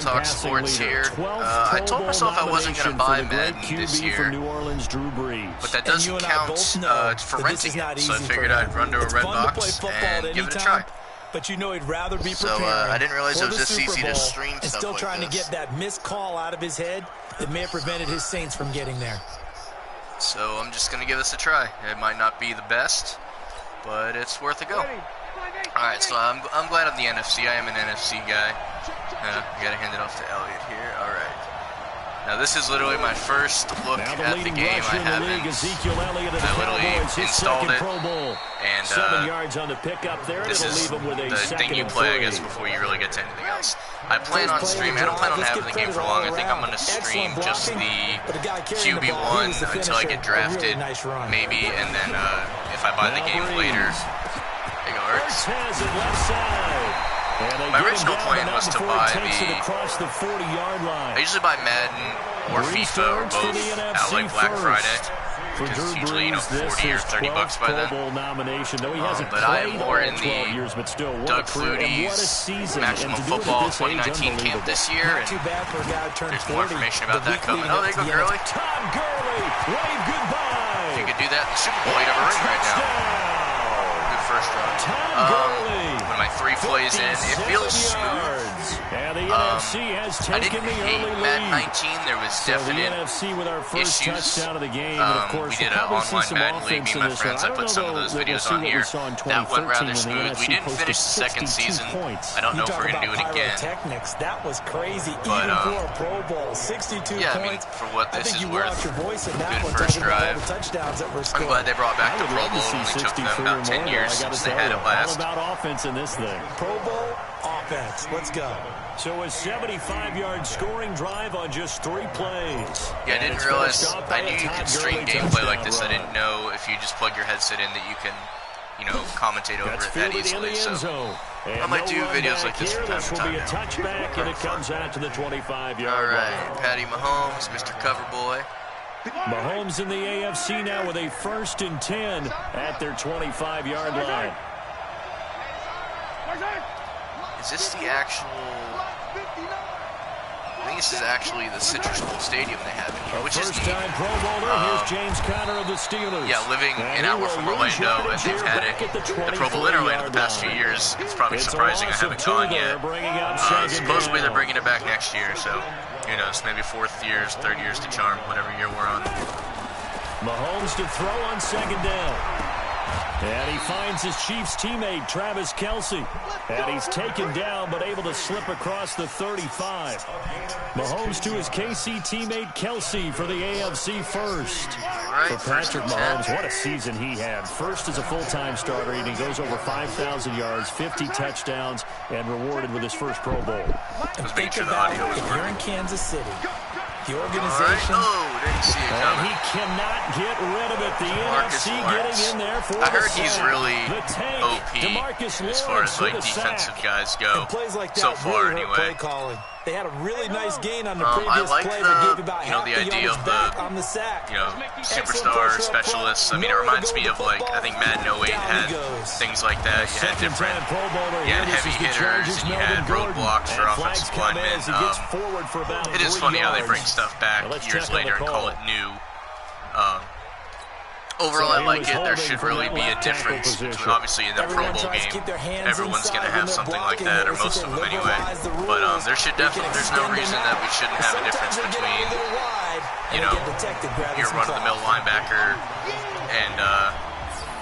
Talk sports here. I told myself I wasn't going to buy Madden this year, but that doesn't count for renting it, so I figured I'd run to a red box and give it a try. But you know he'd rather be so I didn't realize it was this easy to stream stuff still like trying this. to get that missed call out of his head that may have prevented his Saints from getting there. So I'm just going to give this a try. It might not be the best, but it's worth a go. Alright, so I'm glad I'm the NFC. I am an NFC guy. I gotta hand it off to Elliott here. Alright. Now this is literally my first look at the game. I haven't. I literally installed it, and this is the thing you play, I guess, before you really get to anything else. I plan on streaming. I don't plan on having the game for long. I think I'm going to stream just the QB1 until I get drafted, maybe, and then if I buy the game later. There you go, Ertz. My original plan was to buy I usually buy Madden or FIFA or both at like Black Friday, because it's usually, you know, 40 or 30 bucks by then. But I am more in the Doug Flutie's Maximum Football 2019 camp this year, and there's more information about that coming. Oh, there you go, Gurley. If you could do that in the Super Bowl, you'd have a ring right now. First run. When my 3 plays in, it feels smooth. I didn't hate Madden 19. There was definite issues. We did an online Madden League, me and my friends. I put some of those videos on here. That went rather smooth. We didn't finish the second season. I don't know if we're going to do it again. That was crazy. But, yeah, I mean, for what this is worth, good first drive. I'm glad they brought back the Pro Bowl. It only took them about 10 years since they had it last. All about offense in this thing. Pro Bowl offense. Let's go. So a 75-yard scoring drive on just 3 plays. Yeah, I didn't realize. I knew you could stream gameplay like this. I didn't know if you just plug your headset in that you can, you know, commentate over it that easily. So I might do videos like this from time to time. Will be a touchback, and it comes out to the 25-yard line. All right, Patty Mahomes, Mr. Cover Boy. Mahomes in the AFC now with a 1st and 10 at their 25-yard line. Is this the actual... I think this is actually the Citrus Bowl Stadium they have in here, which is neat. Pro Bowler, here's James Conner of the Steelers. Yeah, living an hour from Orlando, and they've had the Pro Bowl in Orlando the past few years. It's probably surprising I haven't gone yet. Supposedly they're bringing it back next year, so who knows? Maybe 4th years, 3rd years to charm, whatever year we're on. Mahomes to throw on 2nd down. And he finds his Chiefs teammate, Travis Kelce. And he's taken down, but able to slip across the 35. Mahomes to his KC teammate, Kelce, for the AFC first. Right, for Patrick Mahomes, what a season he had. First as a full-time starter, and he goes over 5,000 yards, 50 touchdowns, and rewarded with his first Pro Bowl. Let's make sure the audio was working. You're in Kansas City. The organization. Didn't see it coming. He cannot get rid of it. The NFC getting in there for I heard he's sack. really OP as far as like defensive guys go. Like so far, anyway. They had a really nice gain on the previous I like play, the, about you know, the idea of on the sack. You know, superstar specialists. I mean, it reminds me of like, I think Madden 08 had things like that. You had different, you had heavy hitters, and you had roadblocks for offensive linemen. It is funny how they bring stuff back years later and call it new. Overall, I like it. There should really be a difference between, obviously, in the Pro Bowl game, everyone's going to have something like that, or most of them anyway. But there should definitely, there's no reason that we shouldn't have a difference between, you know, your run-of-the-mill linebacker and,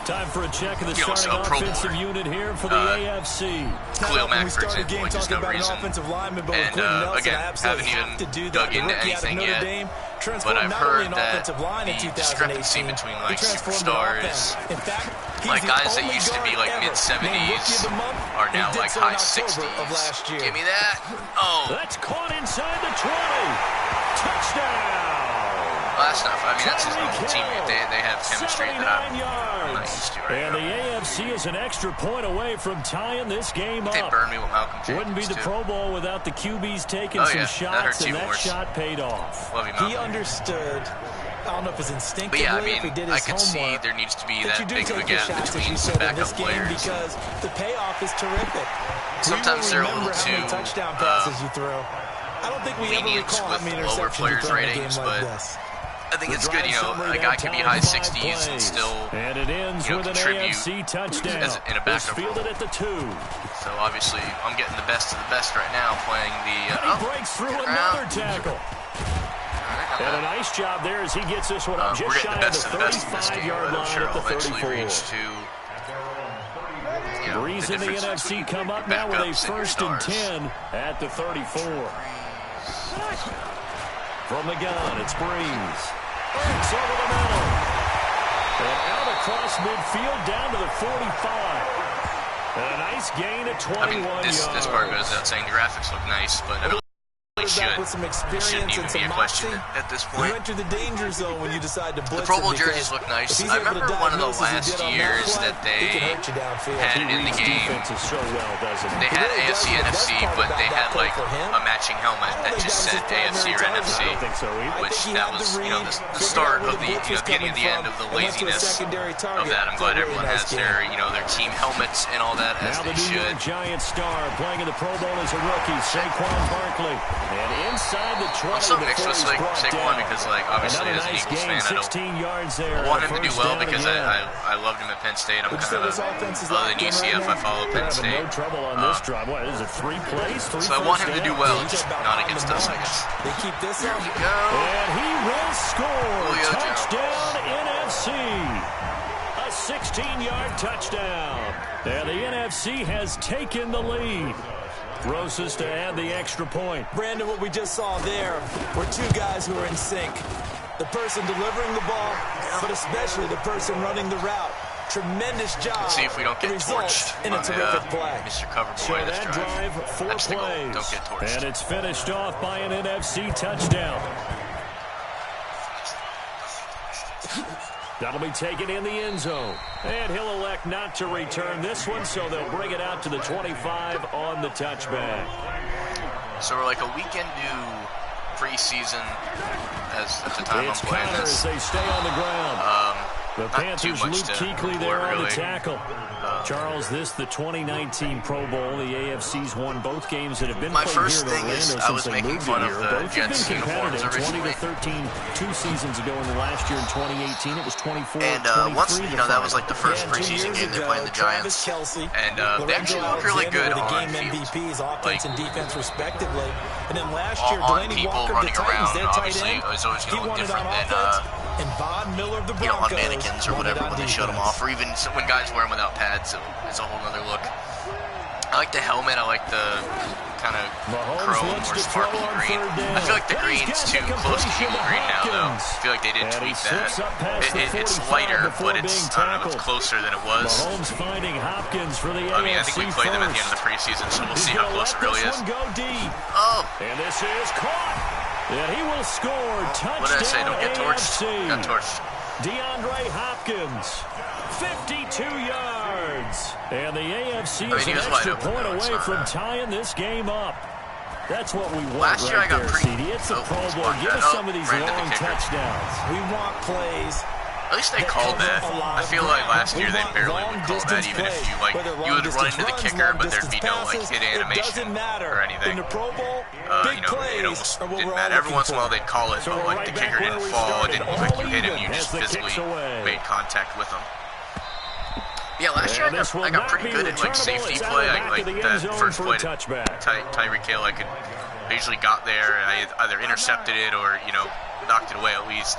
time for a check of the starting offensive unit here for the AFC. Khalil Mack, for example, like there's no reason. And again, haven't even dug into anything yet. But I've heard that the discrepancy between like superstars, like guys that used to be like mid-70s, are now like high 60s. Give me that. Oh. That's caught inside the 20. Touchdown. Well, that's not. I mean, that's his normal teammate. They have chemistry that I'm not used to right now. And the AFC is an extra point away from tying this game up. They burned me with Malcolm Jenkins. Wouldn't be the Pro Bowl without the QBs taking some shots, and that shot paid off. Love you, Malcolm. He understood. I don't know if it's instinctive. But yeah, I mean, I could see there needs to be that big of a gap between some backup players. Because the payoff is terrific. Sometimes they're a little too. Touchdown passes you throw. I don't think we ever lenient recall with how many lower interceptions players' he threw in a ratings, game like but this. I think it's good, a guy can be high 60s and still, and it ends with an contribute AFC touchdown. in a backup fielded role. at the 2. So obviously, I'm getting the best of the best right now, playing the. He breaks through another tackle. And a nice job there as he gets this one up just we're shy getting of the 35-yard line sure at the I'll eventually 34. reach to. Breeze and the NFC come up now with a 1st and 10 at the 34. From the gun, it's Breeze. Breaks over the middle. And out across midfield down to the 45. And a nice gain at 21 this yards. part goes without saying the graphics look nice, but I really With some experience and some question moxie, at this you point. enter the danger zone when you decide to blitz The Pro Bowl him, jerseys because look nice. if he's I able to remember one of the diagnose as he last did on years play, that he can they hurt you downfield. had it in the game. Defenses so well, doesn't it? They had really AFC, does. The best NFC, part but about they that had play like for him, a matching helmet that think just that was said his AFC or primary NFC, I don't think so either. which he that had was, the read, the figured start out of where the, blitz was beginning of the coming end of the from, and went to a laziness secondary of target that. I'm for a glad really everyone nice has game. their team helmets and all that as Now they the New should. York Giants star playing in the Pro Bowl as a rookie, Saquon Barkley. And inside the 20 I'm so mixed with before he's brought Saquon down. because, obviously, Another as an nice Eagles gain, fan, 16 yards there. I want him to do First well down because again. I loved him at Penn State. I'm Would you kind say of this offense is other locked than in UCF, right I follow They're Penn having State. no trouble on this drive. What is it, 3 plays? 3 So I want him first to do downs? well, He's just about not on the against us, I march. guess. They keep this up. Here we go. And he will score. Julio Touchdown NFC. A 16-yard touchdown. And the NFC has taken the lead. Rosas to add the extra point. Brandon, what we just saw there were two guys who are in sync. The person delivering the ball, but especially the person running the route. Tremendous job. Let's see if we don't get The results torched in a by terrific play. Mr. Coverboy So this that drive. drive, 4 That's the goal. plays. Don't get torched. And it's finished off by an NFC touchdown. That'll be taken in the end zone. And he'll elect not to return this one, so they'll bring it out to the 25 on the touchback. So we're like a week into preseason as at the time It's I'm playing Connor this. as they stay on the ground. The Not too Panthers, much Luke to Kuechly there report, on the really. tackle. Charles, this the 2019 Pro Bowl. The AFC's won both games that have been My played first here in thing Orlando is since I was they making moved fun here. of the Both have Jets been uniforms competitive. 20 originally. to 13, 2 seasons ago in the last year in 2018. It was 24 And 23 once, the that was final. like the first Yeah, 2 preseason years game they ago, played the Travis Giants. Kelce, And they actually looked really good Lorenzo on Alexander were the game field. MVPs, offense and defense respectively. And then last year, On Delaney people Walker, running the Titans, around, their tight obviously, end, it was always he going to won look it on different than, offense. And Von Miller of the Broncos on mannequins or won it whatever on when they showed them defense. off, or even when guys wear them without pads, so it's a whole other look. I like the helmet. I like the kind of chrome or sparkly green. I feel like the green's too close to evil green now, though. I feel like they did tweak that. It's lighter, but it's, I don't know, it's closer than it was. Mahomes finding Hopkins for the I mean, I think we played them at the end of the preseason, so we'll see how close it really is. Go deep. Oh! And this is caught. And he will score. Touchdown. What did I say? Don't get torched. AFC. Got torched. DeAndre Hopkins, 52 yards. And the AFC is he an was wide extra open, point though. It's away not from bad. tying this game up. That's what we want Last year right I got there, CD. It's a Pro Bowl. Give us some of these Brandon, the long kicker. touchdowns. We want plays. At least they called that. I feel like last year they barely would call that, even if you would run into the kicker, but there'd be no hit animation or anything. In the Pro Bowl, big It plays almost are what didn't we're matter. all Every once in a while looking they'd call it, So but we're like the right back kicker where didn't we fall, it started. didn't look like you All hit him, even you just as the physically kick's away. made contact with him. Yeah, last year And this will I got not pretty be good at like returnable. safety It's out play. of the back Like of the end that zone first for a play, touchback. Tyreek Hill, I usually got there and I either intercepted it or knocked it away at least.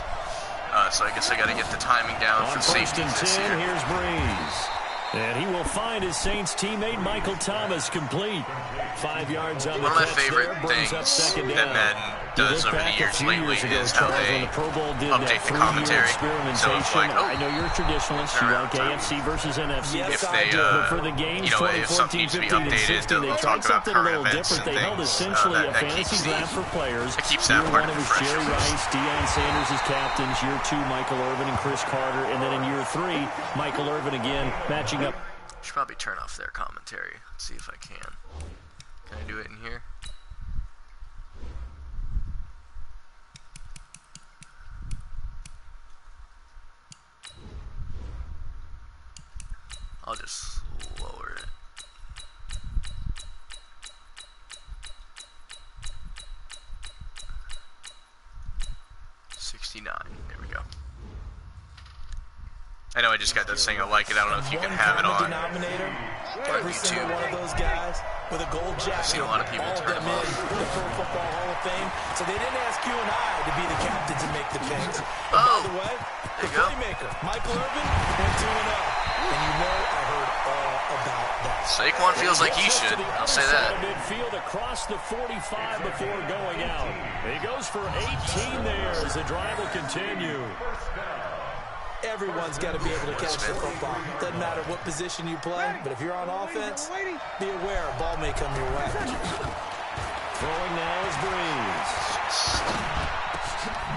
So I guess I got to get the timing down On for first safety and this 10, year. here's Breeze. And he will find his Saints teammate Michael Thomas complete. 5 yards on One the of my catch favorite there, brings up things second that down. Madden You does look over the back a years few lately years ago, is how Charles, they when the Pro Bowl did that update the 3-year commentary. experimentation. So it's like, I know you're a traditionalist. You turn like around. AFC versus NFC. Yes, if I they, do. But for the games, if 2014, something needs to be 15, and updated, 16, they they'll tried talk about something a current little events different. and They held things. essentially a That fantasy keeps draft for players. It keeps that Year part one, of it it was fresh Jerry for us. Rice, Deion Sanders as captains. Year 2, Michael Irvin and Chris Carter. And then in year 3, Michael Irvin again matching up. I should probably turn off their commentary. See if I can. Can I do it in here? I'll just lower it. 69. There we go. I know I just got that saying I like it. I don't know if you can have it on Every single one of those guys with a gold jacket. I've seen a lot of people turn them off. The Pro Football Hall of Fame. So they didn't ask you and I to be the captains and make the picks. Oh, by the way, there the you go. playmaker, Michael Irvin, went 2-0. And you know I heard all about that. Saquon feels like he should. I'll say that. Midfield across the 45 before going out. He goes for 18 there as the drive will continue. Everyone's got to be able to catch the football. Doesn't matter what position you play, but if you're on offense, be aware a ball may come your way. Throwing now is Breeze.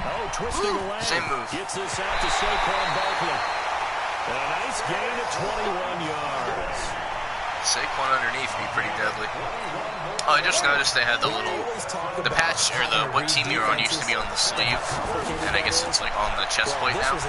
Oh, twisting away. Same move. Gets this out to Saquon Barkley. And a nice gain of 21 yards. Saquon underneath be pretty deadly. Oh, I just noticed they had the patch, or what team you were on used to be on the sleeve, and I guess it's like on the chest plate now. It's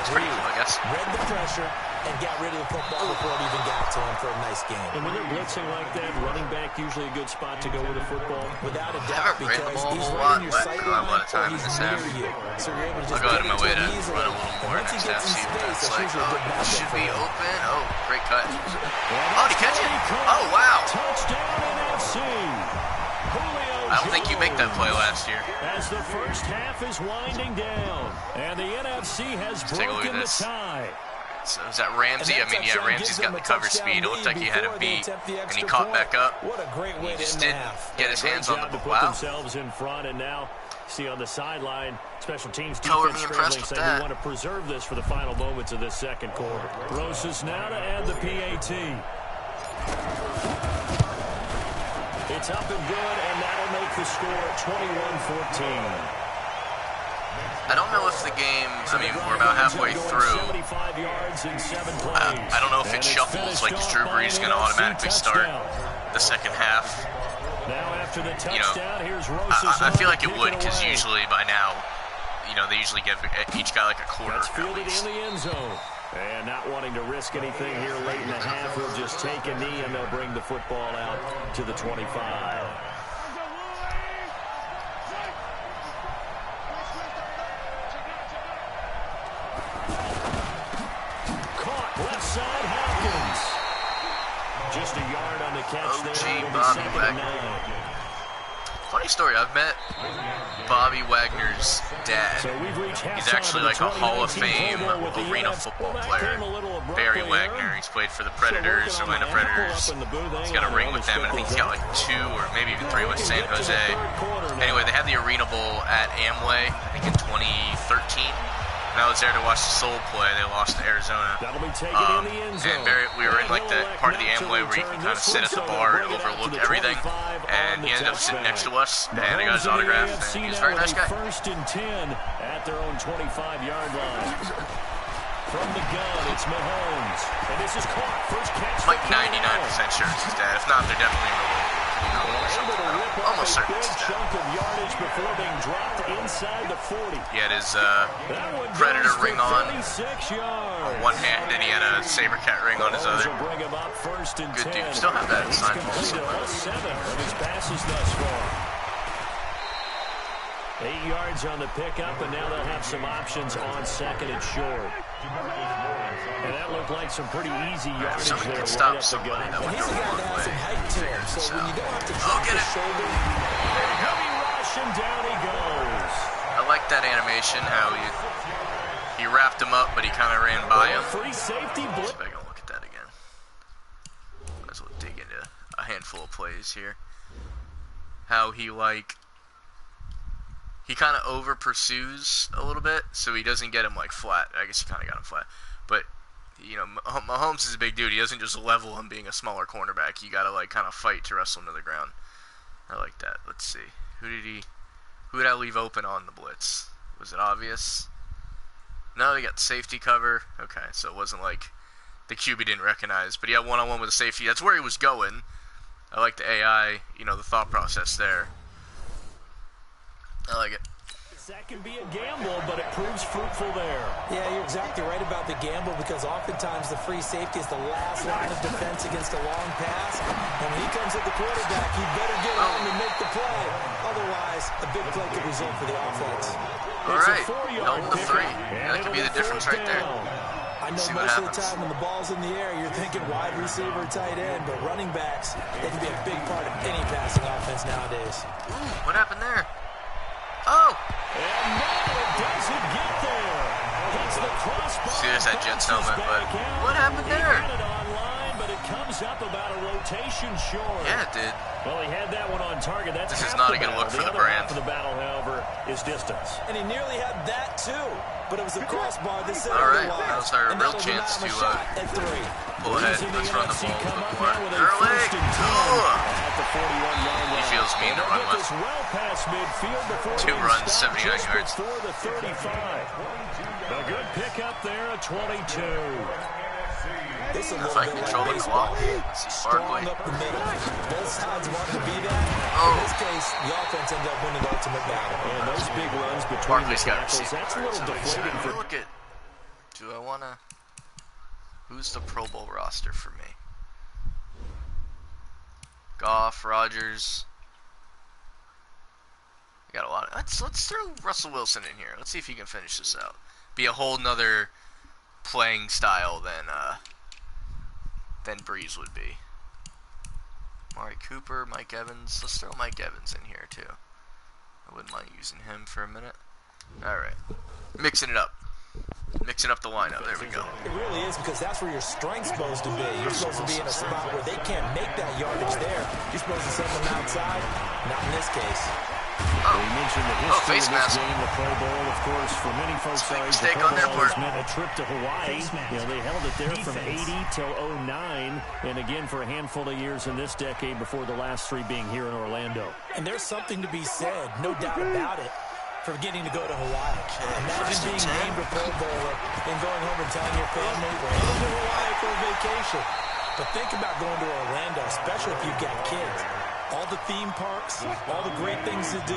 pretty cool, I guess. Read the pressure and got rid of the football before it even got to him for a nice game. And when they're blitzing like that, running back usually a good spot to go with a football. Without a I doubt, haven't ran the because ball a he's whole right lot, in your but sight I have a lot of time line, in or this he's half. near you. So you're able to I'll just go out get of my it way to to him easily. run a little more And once he next half, gets in see what space, that's that's like. usually a Oh, good he matchup should for be him. open. Oh, great cut. Oh, did he catch it? Oh, wow. Touchdown NFC. I don't think you make that play last year. As the first half is winding down, and the NFC has take a look at broken the this. tie. So is that Ramsey? I mean, yeah, Ramsey's got the cover speed. It looked like he had him beat, and he caught back up. What a great way He to just end the didn't half. get his hands on the To ball. put Wow. themselves in front, and now see on the sideline, special teams Color defense me impressed scrambling, with saying we that. want to preserve this for the final moments of this second quarter. Rosas now to add the PAT. It's up and good, and that'll make the score 21-14. I don't know if the game, I mean, we're about halfway through. 75 yards in 7 plays. I don't know if it shuffles, like, is Drew Brees going to automatically start the second half? Now after the You know, touchdown, here's Rosas. I feel like it would, because usually by now, you know, they usually give each guy like a quarter That's at fielded least. in the end zone. And not wanting to risk anything here late in the half, he'll just take a knee and they'll bring the football out to the 25. Caught left side, Hopkins. Just a yard on the catch there. It'll be Bobby 2nd and Wagner. 9. Funny story, I've met Bobby Wagner's dad. So we've reached He's actually like a Hall of Fame arena football player. Barry Wagner. He's played for the Predators, Atlanta Predators. He's got a ring with them, and I think he's got like 2 or maybe even 3 with San Jose. Anyway, they had the Arena Bowl at Amway, I think in 2013. And I was there to watch the Soul play. They lost to Arizona. And we were in like the part of the Amway where you can kind of sit at the bar and overlook everything. And he ended up sitting next to us, and I got his autograph, and he was a very nice guy. 1st and 10 at their own 25-yard line. From the gun, it's Mahomes. And this is caught. First catch. I'm like 99% sure it's his dad. If not, they're definitely related. Almost certain it's his dad. Chunk of yardage before being dropped inside the 40. He had his Predator ring on 36 yards. one hand, and he had a Sabercat ring on his other. Bring him up 1st and Good 10. dude. Still have that signed ball He's somewhere. completed all 7 of his passes thus far. 8 yards on the pickup, and now they'll have some options on 2nd and short. And that looked like some pretty easy yardage Somebody there could right stop up the somebody. gut. That would He's go a a guy long that has way. some height to him, so when you don't have to Oh, drop get his it. shoulder. There you go. Heavy rush, and down he goes. I like that animation, how he wrapped him up, but he kind of ran by him. Free safety See blitz. if I can look at that again. Might as well dig into a handful of plays here. How he kind of over pursues a little bit, so he doesn't get him like flat. I guess he kind of got him flat, but you know, Mahomes is a big dude. He doesn't just level him being a smaller cornerback. You gotta like kind of fight to wrestle him to the ground. I like that. Let's see. Who did I leave open on the blitz? Was it obvious? No, he got safety cover. Okay, so it wasn't like the QB didn't recognize, but he had one-on-one with the safety. That's where he was going. I like the AI, you know, the thought process there. I like it. That can be a gamble, but it proves fruitful there. Yeah, you're exactly right about the gamble, because oftentimes the free safety is the last line of defense against a long pass. And when he comes at the quarterback, you better get on and make the play. Otherwise, a big play could result for the offense. Alright, held him to 3. Yeah, that could be the difference right there. I know most of the time when the ball's in the air, you're thinking wide receiver, tight end, but running backs, they can be a big part of any passing offense nowadays. Ooh, what happened there? Oh! And no, it doesn't get there. Hits the crossbar. See, there's that Jets helmet, but what happened there? He got it online, but it comes up about a rotation short. Yeah, it did. Well, he had that one on target. That's this is not a good look for the brand. The battle, however, is distance. And he nearly had that too, but it was a crossbar that said all right, that was our real chance to pull ahead. Let's run the ball a little bit more. Early. He feels mean to run with. 2 runs, 79 yards. A good pickup there at 22. If I control the clock, strong up the middle. Both sides want to be that. In this case, the offense ended up winning the ultimate battle. And those big runs between Barkley's the got tackles, that's a little deflating for... Look at, do I want to, who's the Pro Bowl roster for me? Goff, Rodgers. We got a lot of, let's throw Russell Wilson in here. Let's see if he can finish this out. Be a whole nother playing style than Breeze would be. Amari Cooper, Mike Evans. Let's throw Mike Evans in here too. I wouldn't mind using him for a minute. Alright. Mixing it up. Mixing up the lineup. There we go. It really is, because that's where your strength's supposed to be. You're supposed to be in a spot where they can't make that yardage there. You're supposed to send them outside. Not in this case. We mentioned the history face of this mask. game, the Pro Bowl, of course, for many folks. Big The mistake Pro on their Bowl part. has meant a trip to Hawaii. You know, they held it there from 80 till 09, and again for a handful of years in this decade before the last 3 being here in Orlando. And there's something to be said, no doubt about it, for getting to go to Hawaii. Imagine being named a Pro Bowler and going home and telling your family, we're heading to Hawaii for a vacation. But think about going to Orlando, especially if you've got kids. All the theme parks, all the great things to do,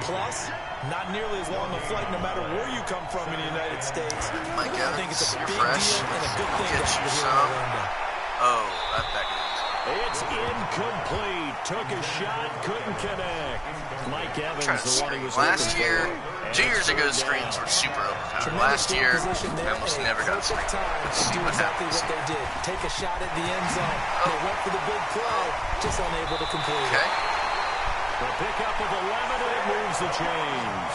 plus not nearly as long a flight no matter where you come from in the United States. I think it's a big fresh. deal and a good thing to Get have you here in some. Orlando. Oh, that back it is. It's incomplete. Took a shot, couldn't connect. Mike Evans, the one he was last looking year, for. 2 years ago, screens were super overpowered. Last year, I almost never got a screen. Let's see what happens. What they did. Take a shot at the end zone. They went for the big play, just unable to complete it. Okay. The pickup of 11, and it moves the chains.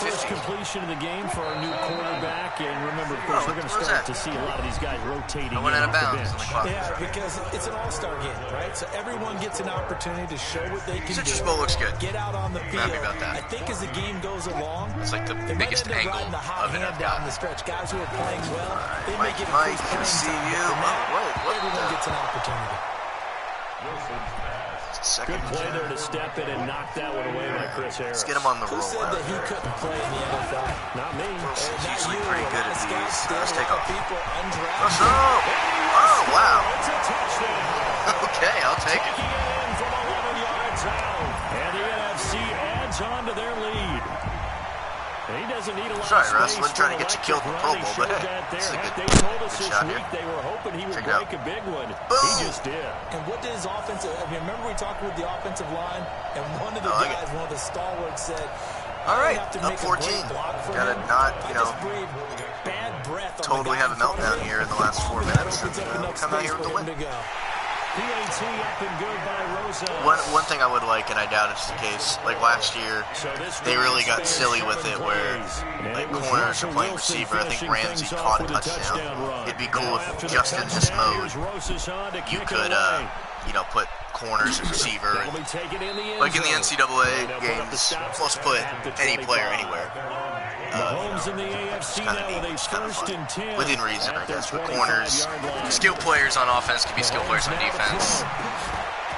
First 350. completion of the game for our new quarterback, and remember, of course, we're going to start to see a lot of these guys rotating. I went out of off the bounds on the bench. clock. Yeah, because it's an all-star game, right? So everyone gets an opportunity to show what they can Citrus do. Bowl looks good. Get out on the I'm field. happy about that. I think as the game goes along, It's like the they might biggest end up angle riding the hot of it hand I've down got. the stretch. Guys who are playing well, they may Mike, get a Mike, free good to see playing you. time, but now What everyone the- gets an opportunity. Second Good play and there to step in and knock that one away by Chris Harris. Let's get him on the Who roll. said that he couldn't play in the NFL? Not me. He's Not usually you. pretty A good lot at of scouts these. did, Let's a take lot off. of people undrafted. Let's go. Oh, wow. It's a touchdown. Okay, I'll take it. Taking it in from 11 yards out. And the NFC adds on to their lead. And he doesn't need a lot Sorry, of Russ, space wasn't trying to get you for killed in the Pro electric Bowl, run. but He hey, showed that it's a there. good- They told us good this shot week here. they were hoping he would Check it out. break a big one. Boom. He just did. And what did his offensive... I mean, remember we talked with the offensive line, and one of the I like guys, one of the stalwarts said, All right, I have to up make a 14. great block for Gotta him. not, If I you know, just breathe bad breath on totally the guy have a in front of meltdown me, here in the last 4 that minutes opens and up enough come out space here with for the him win. to go. PAT up and good by Rosa. One thing I would like, and I doubt it's the case, like last year, they really got silly with it where like corners are playing receiver. I think Ramsey caught a touchdown. It'd be cool if just in this mode you could, you know, put corners at receiver. And, like in the NCAA games, let's put any player anywhere. Mahomes in the AFC now with a first and 10. Within reason, I guess. But corners, skilled players on offense can be skilled players on defense.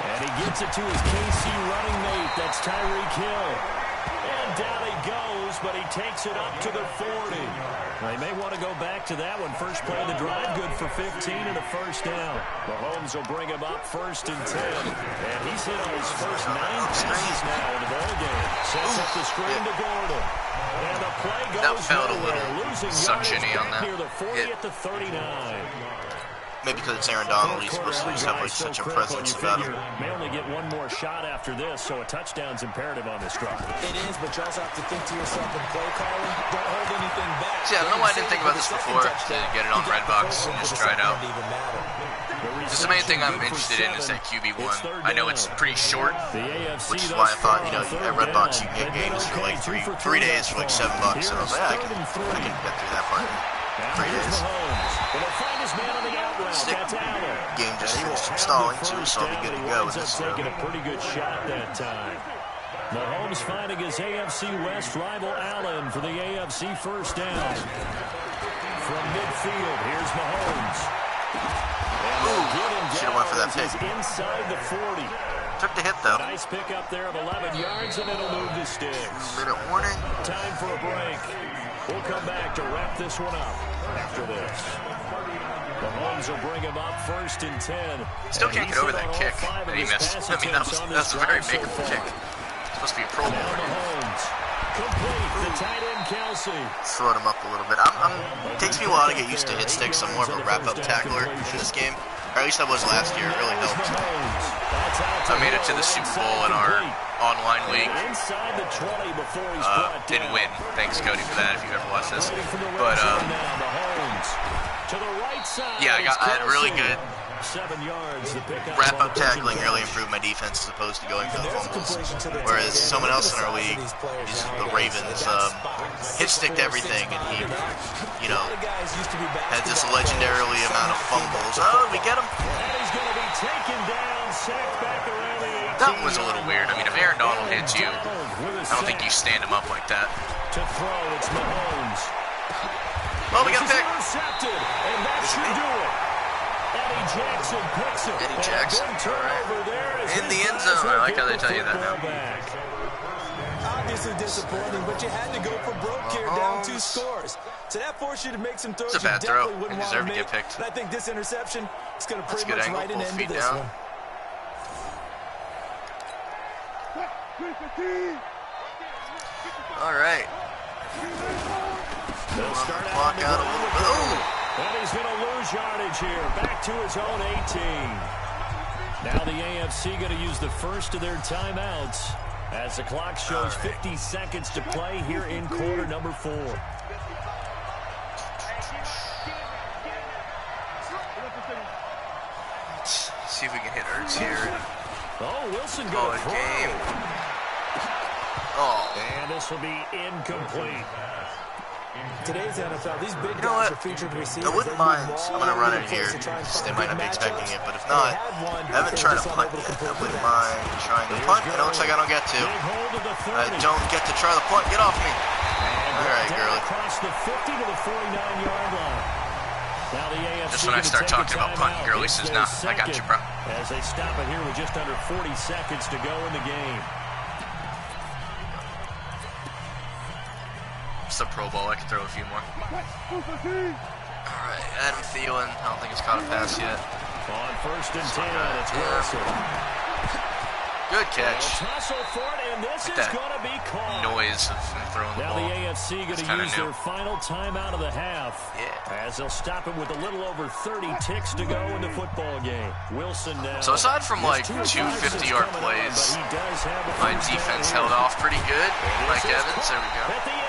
And he gets it to his KC running mate. That's Tyreek Hill. And down he goes, but he takes it up to the 40. They may want to go back to that one. First play of the drive, good for 15 and a first down. Mahomes will bring him up first and 10. And he's hit on his first 9 passes now in the ballgame. Sets up the screen to Gordon. And the play goes That felt a nowhere. little Losing suction-y yardage on back that. near the 40 at the 39. maybe because it's Aaron Donald, he's supposed to just have like such a presence about him. May only get one more shot after this, so a touchdown's imperative on this drive. It is, but you also have to think to yourself in play calling, don't hold anything back. See, I don't know why I didn't think about this before, to get it on Redbox and just try it out. Just the main thing I'm interested in is that QB1. I know it's pretty short, which is why I thought, you know, at Redbox you can get games for like three days for like $7. So I was like, yeah, I can get through that part in 3 days. Game just finished installing too, so I'll be good to go with this. Taking a pretty good shot that time. Mahomes finding his AFC West rival Allen for the AFC first down. From midfield, here's Mahomes. Should have went for that pick. Inside the 40. Took the hit though. Nice pick up there of 11 yards, and it'll move the sticks. Minute warning. Time for a break. We'll come back to wrap this one up after this. Mahomes will bring him up 1st and 10. Still can't get over that kick that he missed. I mean, that was a very makeable kick. It's supposed to be a Pro Bowl. Complete the tight end Kelsey. Throwed him up a little bit. It takes me a while to get used to hit sticks. I'm more of a wrap-up tackler in this game. Or at least I was last year. It really helped. I made it to the Super Bowl in our online league. Didn't win. Thanks, Cody, for that, if you've ever watched this. But, yeah, I had really good wrap-up tackling, really improved my defense as opposed to going for the fumbles. Whereas someone else in our league, the Ravens, hit-sticked everything, and he, you know, had this legendarily amount of fumbles. Oh, did we get him? That was a little weird. I mean, if Aaron Donald hits you, I don't think you stand him up like that. To throw, it's Mahomes. Oh, we got a pick. And that should do it. Eddie Jackson picks it. Eddie Jackson, all right. In the end zone. I like how they tell you that now. Obviously disappointing, but you had to go for broke here, down 2 scores. So that forced you to make some throws. It's a bad throw. He deserved to get picked. And I think this interception is going to pretty much write an end to this down. one. All right. They'll start the clock out a little bit. Oh! And he's going to lose yardage here. Back to his own 18. Now the AFC going to use the first of their timeouts as the clock shows 50 seconds to play here in quarter number 4. Let's see if we can hit Ertz here. Oh, Wilson Call going it to game. Oh. And this will be incomplete. Today's NFL, these big guys are featured receivers. I wouldn't mind. I'm going to run it here. They might not be expecting it, but if not, I haven't tried to punt yet. I wouldn't mind trying to punt. It looks like I don't get to. I don't get to try the punt. Get off me. All right, girlie. Across the 50 to the 49-yard line. Now the AFC just when I start talking about punting, Girlie says, nah, I got you, bro. As they stop it here with just under 40 seconds to go in the game. It's the Pro Bowl. I can throw a few more. All right, Adam Thielen. I don't think it's caught a pass yet. On 1st and 10, it's Wilson. Good catch. Tussle for it, and this is going to be caught. Noise of him throwing the ball. Now the AFC going to use their final timeout of the half. Yeah. As they'll stop it with a little over 30 ticks to go in the football game. Wilson now. So aside from like 2 50-yard plays, my defense held off pretty good. Mike Evans, there we go. At the 8.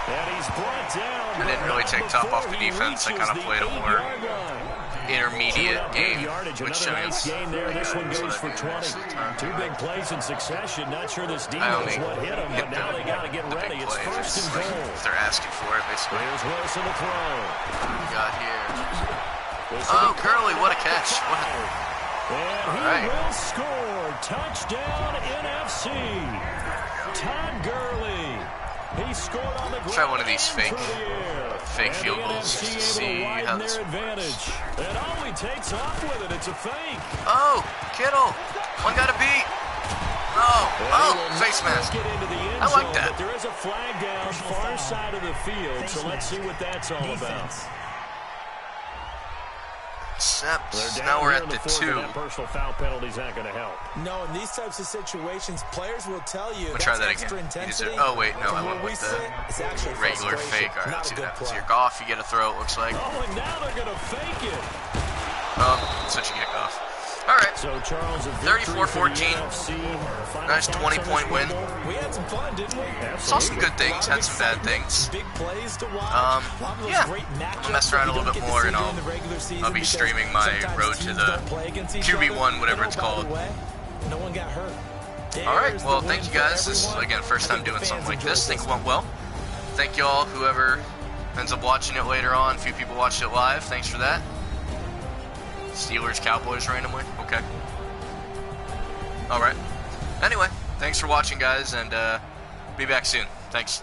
And he's brought down. I didn't really take top off the defense. I kind of played a more intermediate game, which I mean, this one goes for 20. 2 big plays in succession. Not sure this defense what hit them, but now they got to get ready. It's 1st and goal. They're asking for it, basically. Here's Wilson to throw. What we got here? Oh, Curly, what a catch. And he will score. Touchdown NFC. Todd Gurley. He scored on the ground. Try one of these fake field goals just to see how this advantage. And all he takes off with it, it's a fake. Oh, Kittle. One got to beat. Oh, face mask. I like that. But there is a flag down far side of the field, so let's see what that's all about. Except now we're at the 2. Personal foul penalties aren't going to help. No, in these types of situations, players will tell you. We'll try that again. Oh wait, no, I went with the regular fake. All right, let's see what happens here. Goff, you get a throw. It looks like. Oh, and now they're going to fake it. Oh, such a kickoff. All right. So Charles, 34-14. Nice 20-point win. We had some fun, didn't we? Saw some good things, had some bad things. Big plays to watch. Yeah, I'm gonna mess around a little bit more, and I'll be streaming my road to the QB1, whatever it's called. No one got hurt. All right, well, thank you guys. This is, again, first time doing something like this. Think it went well. Thank you all, whoever ends up watching it later on. A few people watched it live. Thanks for that. Steelers, Cowboys randomly. Okay. All right. Anyway, thanks for watching, guys, and be back soon. Thanks.